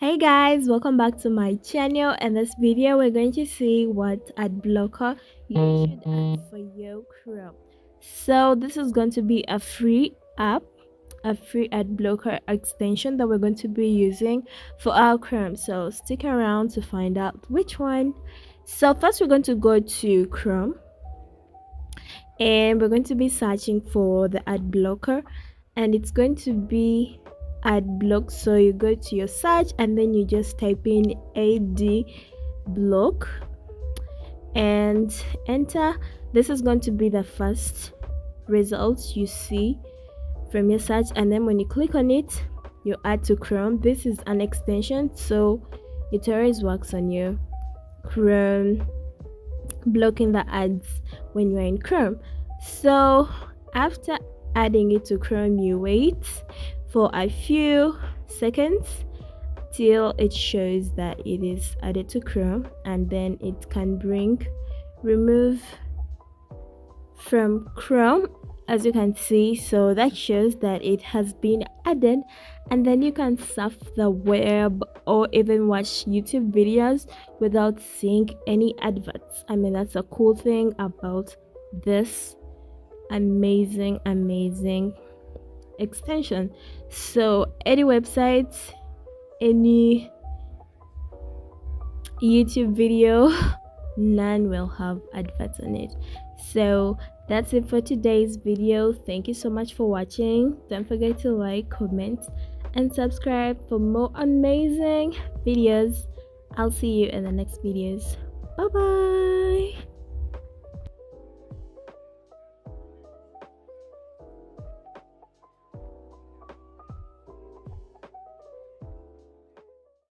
Hey guys, welcome back to my channel. In this video we're going to see what ad blocker you should add for your Chrome. So this is going to be a free app, a free ad blocker extension that we're going to be using for our Chrome. So stick around to find out which one. So first we're going to go to Chrome and we're going to be searching for the ad blocker, and it's going to be ad block. So you go to your search and then you just type in ad block and enter. This is going to be the first results you see from your search, and then when you click on it you add to Chrome. This is an extension, so it always works on your Chrome, blocking the ads when you're in Chrome. So after adding it to Chrome, you wait for a few seconds till it shows that it is added to Chrome, and then it can bring remove from Chrome, as you can see. So that shows that it has been added, and then you can surf the web or even watch YouTube videos without seeing any adverts. I mean, that's a cool thing about this amazing extension. So any website, any YouTube video, none will have adverts on it. So that's it for today's video. Thank you so much for watching. Don't forget to like, comment and subscribe for more amazing videos. I'll see you in the next videos. Bye bye.